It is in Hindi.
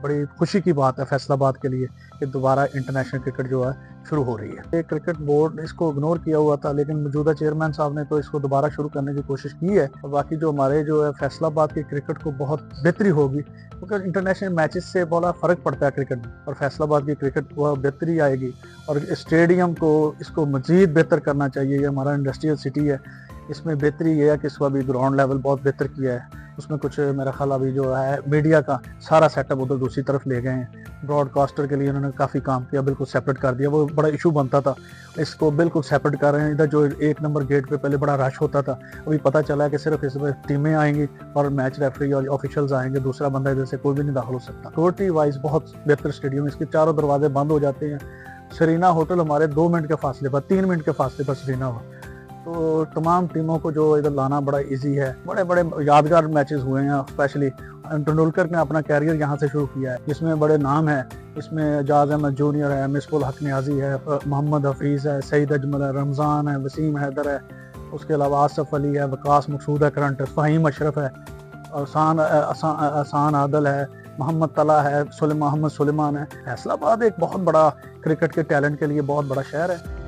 बड़ी खुशी की बात है फैसलाबाद के लिए कि दोबारा इंटरनेशनल क्रिकेट जो है शुरू हो रही है। ये क्रिकेट बोर्ड इसको इग्नोर किया हुआ था, लेकिन मौजूदा चेयरमैन साहब ने तो इसको दोबारा शुरू करने की कोशिश की है। और बाकी जो हमारे जो है फैसलाबाद की क्रिकेट को बहुत बेहतरी होगी, क्योंकि इंटरनेशनल मैचेस से बड़ा फ़र्क पड़ता है क्रिकेट में, और फैसलाबाद की क्रिकेट वह बेहतरी आएगी। और स्टेडियम को इसको मज़ीद बेहतर करना चाहिए। ये हमारा इंडस्ट्रियल सिटी है, इसमें बेहतरी ये है कि इसको अभी ग्राउंड लेवल बहुत बेहतर किया है। उसमें कुछ मेरा ख्याल अभी जो है मीडिया का सारा सेटअप उधर दूसरी तरफ ले गए हैं। ब्रॉडकास्टर के लिए उन्होंने काफ़ी काम किया, बिल्कुल सेपरेट कर दिया। वो बड़ा इशू बनता था, इसको बिल्कुल सेपरेट कर रहे हैं। इधर जो 1 नंबर गेट पे पहले बड़ा रश होता था, अभी पता चला है कि सिर्फ इसमें टीमें आएंगी और मैच रेफरी और ऑफिशियल्स आएंगे, दूसरा बंदा इधर से कोई भी नहीं दाखिल हो सकता। सिक्योरिटी वाइज बहुत बेहतर स्टेडियम, इसके चारों दरवाजे बंद हो जाते हैं। सरीना होटल हमारे 2 मिनट के फासले पर, 3 मिनट के फासले पर सरीना हो, तो तमाम टीमों को जो इधर लाना बड़ा इजी है। बड़े बड़े यादगार मैचेस हुए हैं, स्पेशली तेंदुलकर ने अपना कैरियर यहाँ से शुरू किया है, जिसमें बड़े नाम हैं। इसमें एजाज अहमद जूनियर है, मिसबाह हक नियाजी है, मोहम्मद हफीज़ है, सईद अजमल है, रमज़ान है, वसीम हैदर है, उसके अलावा आसफ अली है, वकास मकसूद है, करंट फ़हीम अशरफ है, असान आदल है, मोहम्मद तला है, मोहम्मद सुलेमान है। फैसलाबाद एक बहुत बड़ा क्रिकेट के टैलेंट के लिए बहुत बड़ा शहर है।